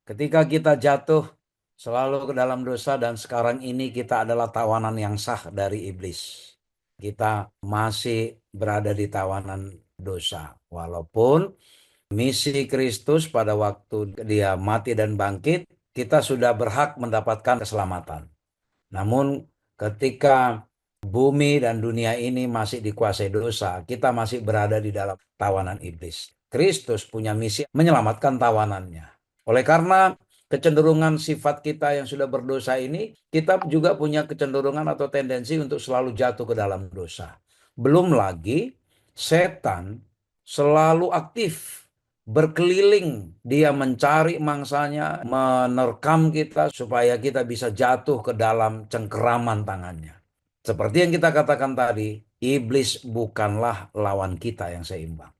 Ketika kita jatuh selalu ke dalam dosa dan sekarang ini kita adalah tawanan yang sah dari iblis. Kita masih berada di tawanan dosa. Walaupun misi Kristus pada waktu dia mati dan bangkit, kita sudah berhak mendapatkan keselamatan. Namun ketika bumi dan dunia ini masih dikuasai dosa, kita masih berada di dalam tawanan iblis. Kristus punya misi menyelamatkan tawanannya. Oleh karena kecenderungan sifat kita yang sudah berdosa ini, kita juga punya kecenderungan atau tendensi untuk selalu jatuh ke dalam dosa. Belum lagi setan selalu aktif berkeliling, dia mencari mangsanya, menerkam kita supaya kita bisa jatuh ke dalam cengkeraman tangannya. Seperti yang kita katakan tadi, iblis bukanlah lawan kita yang seimbang.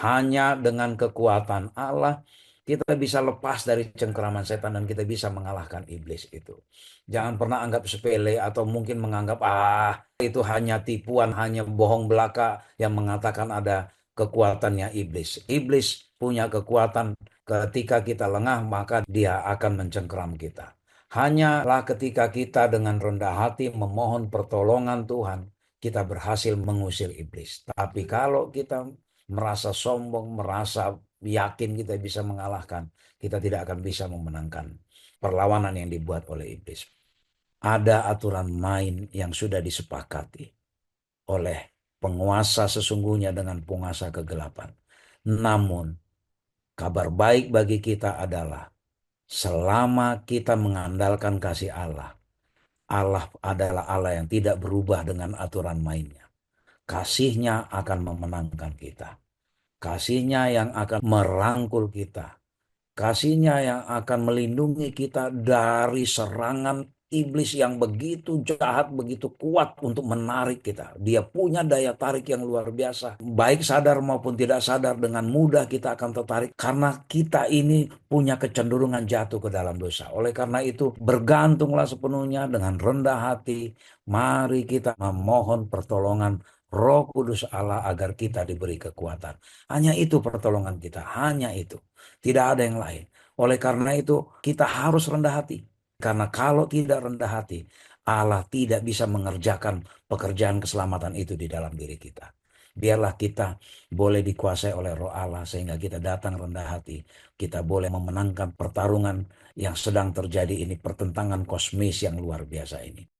Hanya dengan kekuatan Allah kita bisa lepas dari cengkeraman setan dan kita bisa mengalahkan iblis itu. Jangan pernah anggap sepele atau mungkin menganggap itu hanya tipuan, hanya bohong belaka yang mengatakan ada kekuatannya iblis. Iblis punya kekuatan ketika kita lengah maka dia akan mencengkeram kita. Hanyalah ketika kita dengan rendah hati memohon pertolongan Tuhan, kita berhasil mengusir iblis. Tapi kalau kita merasa sombong, merasa yakin kita bisa mengalahkan, kita tidak akan bisa memenangkan perlawanan yang dibuat oleh iblis. Ada aturan main yang sudah disepakati oleh penguasa sesungguhnya dengan penguasa kegelapan. Namun, kabar baik bagi kita adalah selama kita mengandalkan kasih Allah, Allah adalah Allah yang tidak berubah dengan aturan mainnya. Kasihnya akan memenangkan kita. Kasihnya yang akan merangkul kita. Kasihnya yang akan melindungi kita dari serangan iblis yang begitu jahat, begitu kuat untuk menarik kita. Dia punya daya tarik yang luar biasa. Baik sadar maupun tidak sadar, dengan mudah kita akan tertarik. Karena kita ini punya kecenderungan jatuh ke dalam dosa. Oleh karena itu, bergantunglah sepenuhnya dengan rendah hati. Mari kita memohon pertolongan Roh Kudus Allah agar kita diberi kekuatan. Hanya itu pertolongan kita, hanya itu. Tidak ada yang lain. Oleh karena itu, kita harus rendah hati. Karena kalau tidak rendah hati, Allah tidak bisa mengerjakan pekerjaan keselamatan itu di dalam diri kita. Biarlah kita boleh dikuasai oleh Roh Allah sehingga kita datang rendah hati. Kita boleh memenangkan pertarungan yang sedang terjadi ini, pertentangan kosmis yang luar biasa ini.